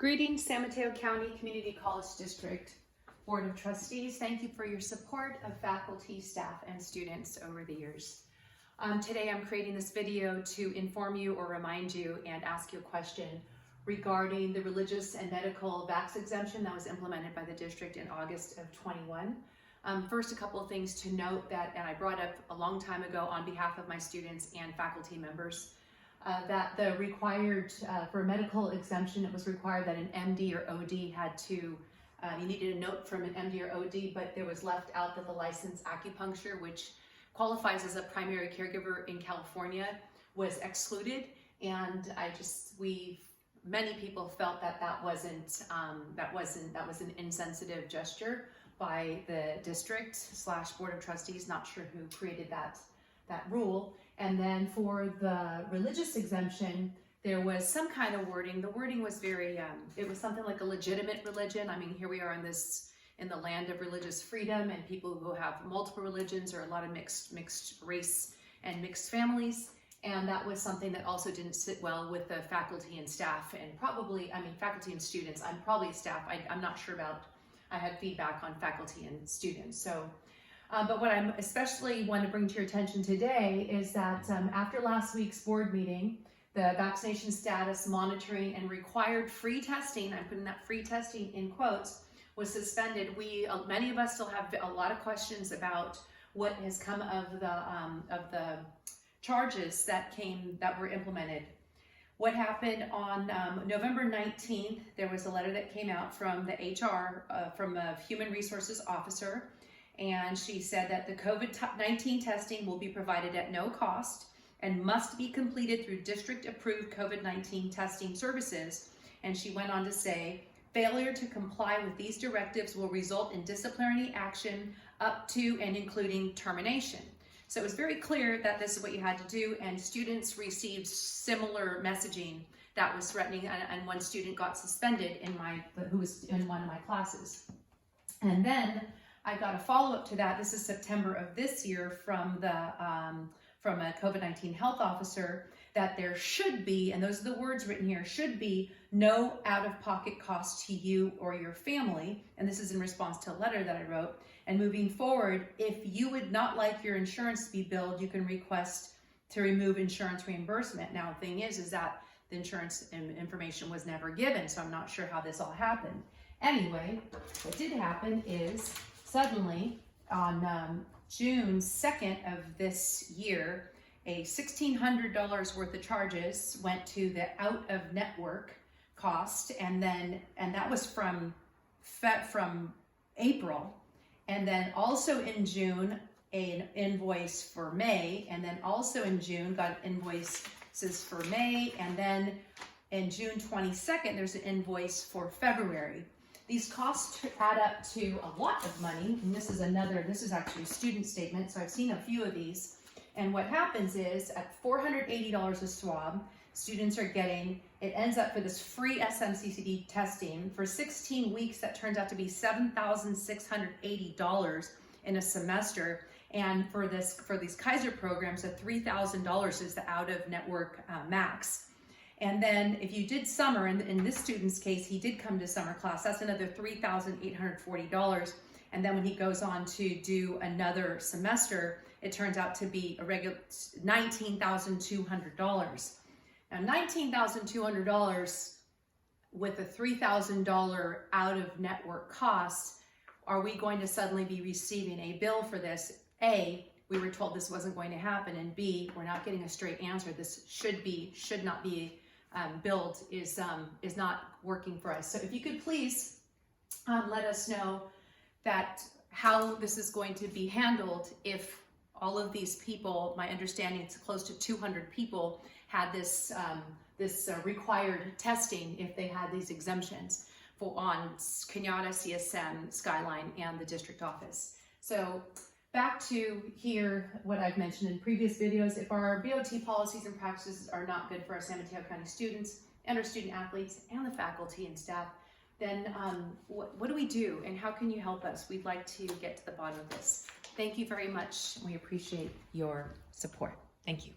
Greetings, San Mateo County Community College District Board of Trustees. Thank you for your support of faculty, staff, and students over the years. Today I'm creating this video to inform you or remind you and ask you a question regarding the religious and medical vax exemption that was implemented by the district in August of 21. First, a couple of things to note and I brought up a long time ago on behalf of my students and faculty members, that the required, for a medical exemption, it was required that an MD or OD had to, you needed a note from an MD or OD, but there was left out that the licensed acupuncture, which qualifies as a primary caregiver in California, was excluded. And many people felt that that was an insensitive gesture by the district / board of trustees. Not sure who created that rule. And then for the religious exemption, there was some kind of wording. The wording was very, it was something like a legitimate religion. I mean, here we are in the land of religious freedom, and people who have multiple religions or a lot of mixed race and mixed families. And that was something that also didn't sit well with the faculty and staff, and probably, I mean, faculty and students. I'm probably staff. I'm not sure about, I had feedback on faculty and students. So. But what I especially want to bring to your attention today is that after last week's board meeting, the vaccination status monitoring and required free testing, I'm putting that free testing in quotes, was suspended. Many of us still have a lot of questions about what has come of the charges that were implemented. What happened on November 19th, there was a letter that came out from the HR, from a human resources officer, and she said that the COVID-19 testing will be provided at no cost and must be completed through district-approved COVID-19 testing services. And she went on to say, failure to comply with these directives will result in disciplinary action up to and including termination. So it was very clear that this is what you had to do, and students received similar messaging that was threatening, and one student got suspended who was in one of my classes. And then I got a follow-up to that. This is September of this year from a COVID-19 health officer, that there should be, and those are the words written here, should be no out-of-pocket cost to you or your family. And this is in response to a letter that I wrote. And moving forward, if you would not like your insurance to be billed, you can request to remove insurance reimbursement. Now, the thing is that the insurance information was never given, so I'm not sure how this all happened. Anyway, what did happen is, suddenly, on June 2nd of this year, a $1,600 worth of charges went to the out-of-network cost, and that was from April, and then also in June an invoice for May, and then also in June got invoices for May, and then in June 22nd there's an invoice for February. These costs add up to a lot of money, and this is actually a student statement, so I've seen a few of these. And what happens is, at $480 a swab, students are getting, it ends up for this free SMCCCD testing for 16 weeks, that turns out to be $7,680 in a semester. And for these Kaiser programs, the $3,000 is the out-of-network max. And then if you did summer, in this student's case, he did come to summer class, that's another $3,840. And then when he goes on to do another semester, it turns out to be a regular $19,200. Now, $19,200 with a $3,000 out-of-network cost, are we going to suddenly be receiving a bill for this? A, we were told this wasn't going to happen, and B, we're not getting a straight answer. This should not be billed, is not working for us. So if you could please let us know how this is going to be handled if all of these people, my understanding it's close to 200 people, had this required testing if they had these exemptions on Quijano, CSM, Skyline, and the district office. So back to here, what I've mentioned in previous videos, if our BOT policies and practices are not good for our San Mateo County students and our student athletes and the faculty and staff, then what do we do, and how can you help us? We'd like to get to the bottom of this. Thank you very much. We appreciate your support. Thank you.